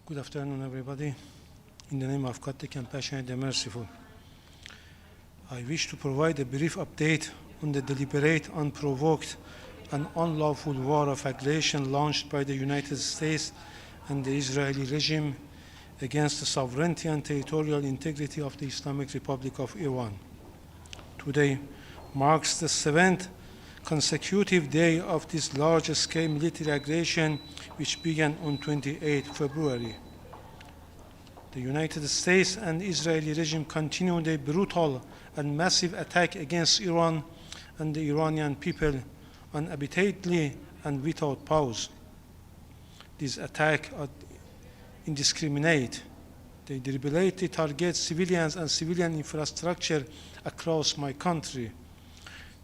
Good afternoon, everybody. In the name of God, the compassionate and merciful, I wish to provide a brief update on the deliberate, unprovoked, and unlawful war of aggression launched by the United States and the Israeli regime against the sovereignty and territorial integrity of the Islamic Republic of Iran. Today marks the 7th consecutive day of this large-scale military aggression, which began on 28 February. The United States and Israeli regime continue their brutal and massive attack against Iran and the Iranian people unabatedly and without pause. These attacks are indiscriminate. They deliberately target civilians and civilian infrastructure across my country.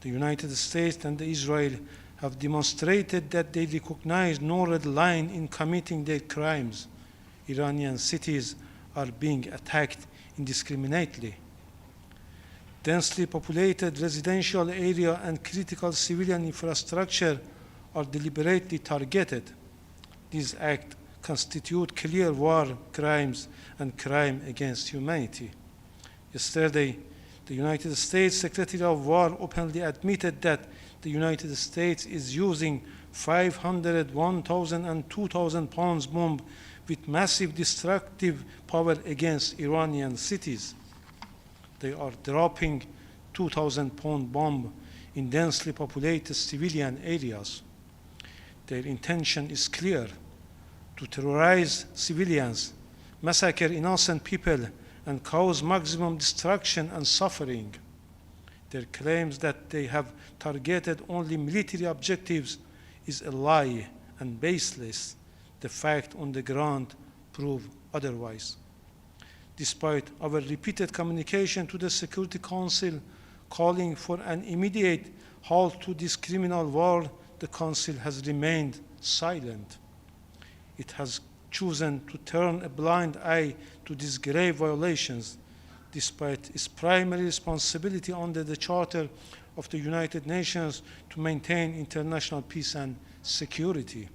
The United States and Israel have demonstrated that they recognize no red line in committing their crimes. Iranian cities are being attacked indiscriminately. Densely populated residential area and critical civilian infrastructure are deliberately targeted. These acts constitute clear war crimes and crime against humanity. Yesterday, the United States Secretary of War openly admitted that the United States is using 500, 1,000, and 2,000 pounds bomb with massive destructive power against Iranian cities. They are dropping 2,000-pound bomb in densely populated civilian areas. Their intention is clear: to terrorize civilians, massacre innocent people, and cause maximum destruction and suffering. Their claims that they have targeted only military objectives is a lie and baseless. The facts on the ground prove otherwise. Despite our repeated communication to the Security Council calling for an immediate halt to this criminal war, the Council has remained silent. It has chosen to turn a blind eye to these grave violations, despite its primary responsibility under the Charter of the United Nations to maintain international peace and security.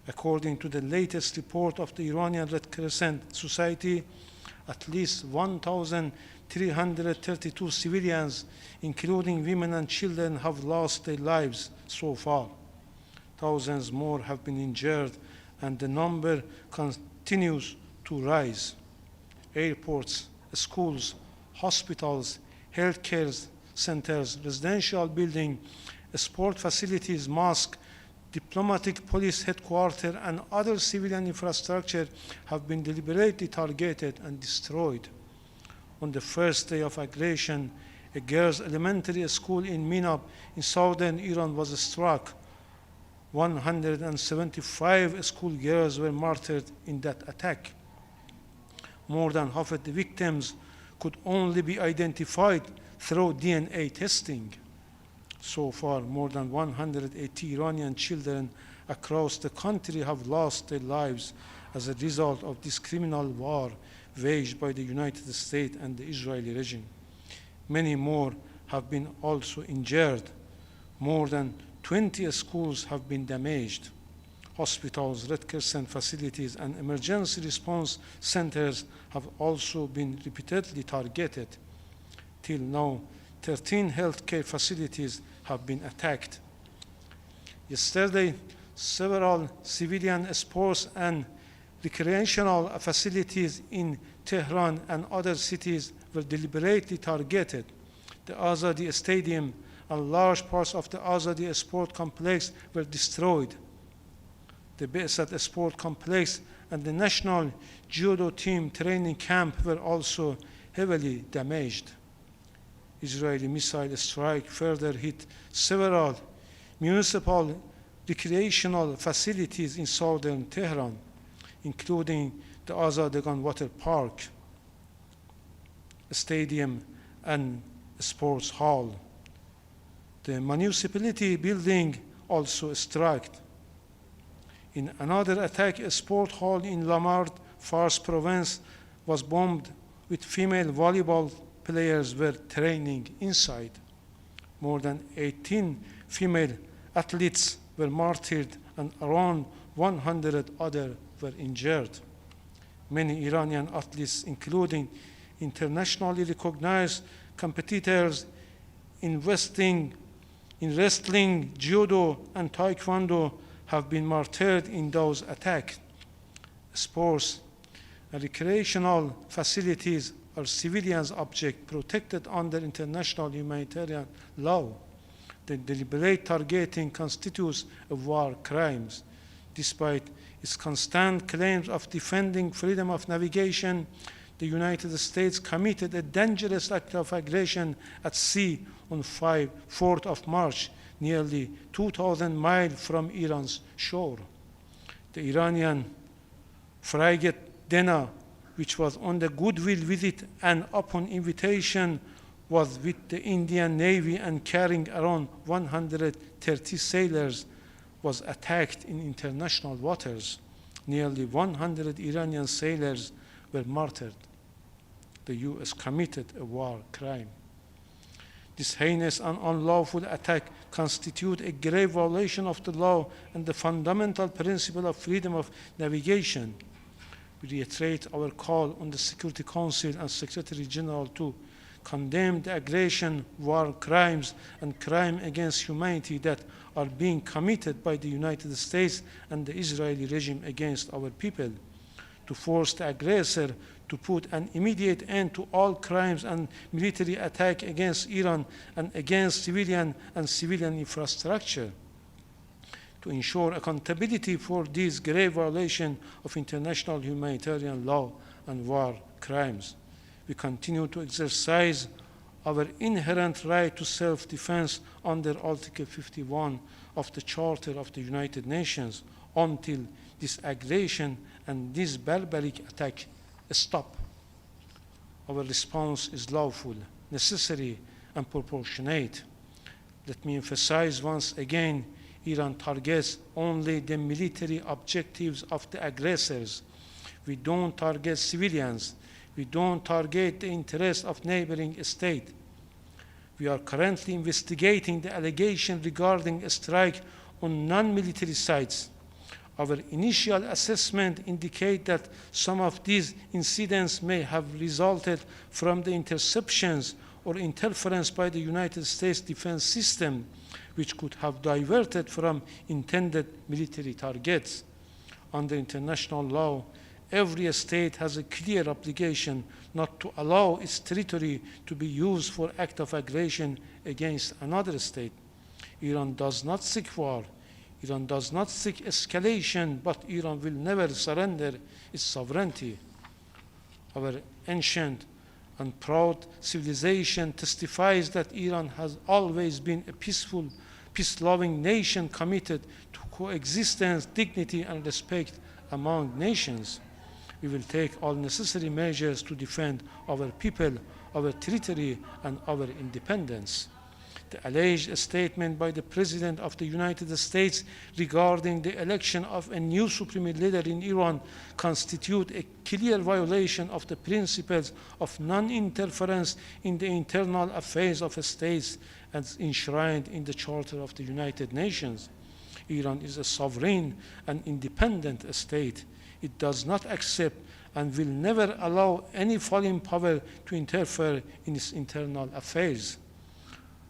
According to the latest report of the Iranian Red Crescent Society, at least 1,332 civilians, including women and children, have lost their lives so far. Thousands more have been injured, and the number continues to rise. Airports, schools, hospitals, healthcare centers, residential buildings, sport facilities, mosques, diplomatic police headquarters, and other civilian infrastructure have been deliberately targeted and destroyed. On the first day of aggression, a girls' elementary school in Minab in southern Iran was struck. 175 schoolgirls were martyred in that attack. More than half of the victims could only be identified through DNA testing. So far, more than 180 Iranian children across the country have lost their lives as a result of this criminal war waged by the United States and the Israeli regime. Many more have been also injured. More than 20 schools have been damaged. Hospitals, Red Crescent facilities, and emergency response centers have also been repeatedly targeted. Till now, 13 healthcare facilities have been attacked. Yesterday, several civilian sports and recreational facilities in Tehran and other cities were deliberately targeted. The Azadi Stadium and large parts of the Azadi Sport Complex were destroyed. The baseless Sport Complex and the National Judo Team training camp were also heavily damaged. Israeli missile strike further hit several municipal recreational facilities in southern Tehran, including the Azadegan Water Park, a stadium, and a sports hall. The municipality building also struck. In another attack, a sport hall in Lamard, Fars province, was bombed with female volleyball players were training inside. More than 18 female athletes were martyred and around 100 others were injured. Many Iranian athletes, including internationally recognized competitors in wrestling, judo, and taekwondo, have been martyred in those attacks. Sports and recreational facilities are civilians' objects protected under international humanitarian law. The deliberate targeting constitutes a war crime. Despite its constant claims of defending freedom of navigation, the United States committed a dangerous act of aggression at sea on 4th of March, nearly 2,000 miles from Iran's shore. The Iranian frigate Dena, which was on the goodwill visit and upon invitation was with the Indian Navy and carrying around 130 sailors, was attacked in international waters. Nearly 100 Iranian sailors were martyred. The U.S. committed a war crime. This heinous and unlawful attack constitutes a grave violation of the law and the fundamental principle of freedom of navigation. We reiterate our call on the Security Council and Secretary General to condemn the aggression, war crimes, and crime against humanity that are being committed by the United States and the Israeli regime against our people, to force the aggressor to put an immediate end to all crimes and military attack against Iran and against civilian and civilian infrastructure, to ensure accountability for these grave violations of international humanitarian law and war crimes. We continue to exercise our inherent right to self-defense under Article 51 of the Charter of the United Nations until this aggression and this barbaric attack stop. Our response is lawful, necessary, and proportionate. Let me emphasize once again, Iran targets only the military objectives of the aggressors. We don't target civilians. We don't target the interests of neighboring states. We are currently investigating the allegation regarding a strike on non-military sites. Our initial assessment indicates that some of these incidents may have resulted from the interceptions or interference by the United States defense system, which could have diverted from intended military targets. Under international law, every state has a clear obligation not to allow its territory to be used for act of aggression against another state. Iran does not seek war. Iran does not seek escalation, but Iran will never surrender its sovereignty. Our ancient and proud civilization testifies that Iran has always been a peaceful, peace-loving nation committed to coexistence, dignity, and respect among nations. We will take all necessary measures to defend our people, our territory, and our independence. The alleged statement by the President of the United States regarding the election of a new supreme leader in Iran constitute a clear violation of the principles of non-interference in the internal affairs of states as enshrined in the Charter of the United Nations. Iran is a sovereign and independent state. It does not accept and will never allow any foreign power to interfere in its internal affairs.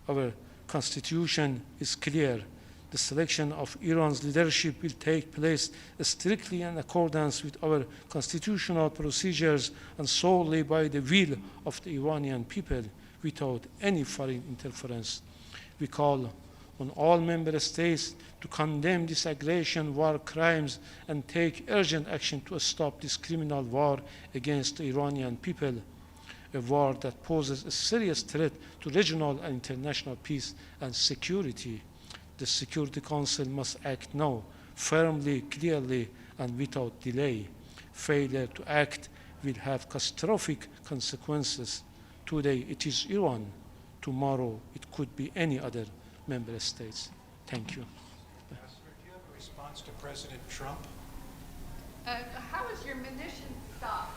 Our constitution is clear. The selection of Iran's leadership will take place strictly in accordance with our constitutional procedures and solely by the will of the Iranian people, without any foreign interference. We call on all member states to condemn this aggression, war crimes, and take urgent action to stop this criminal war against the Iranian people, a war that poses a serious threat to regional and international peace and security. The Security Council must act now, firmly, clearly, and without delay. Failure to act will have catastrophic consequences. Today it is Iran. Tomorrow it could be any other member states. Thank you. Ambassador, do you have a response to President Trump? How is your munitions stopped?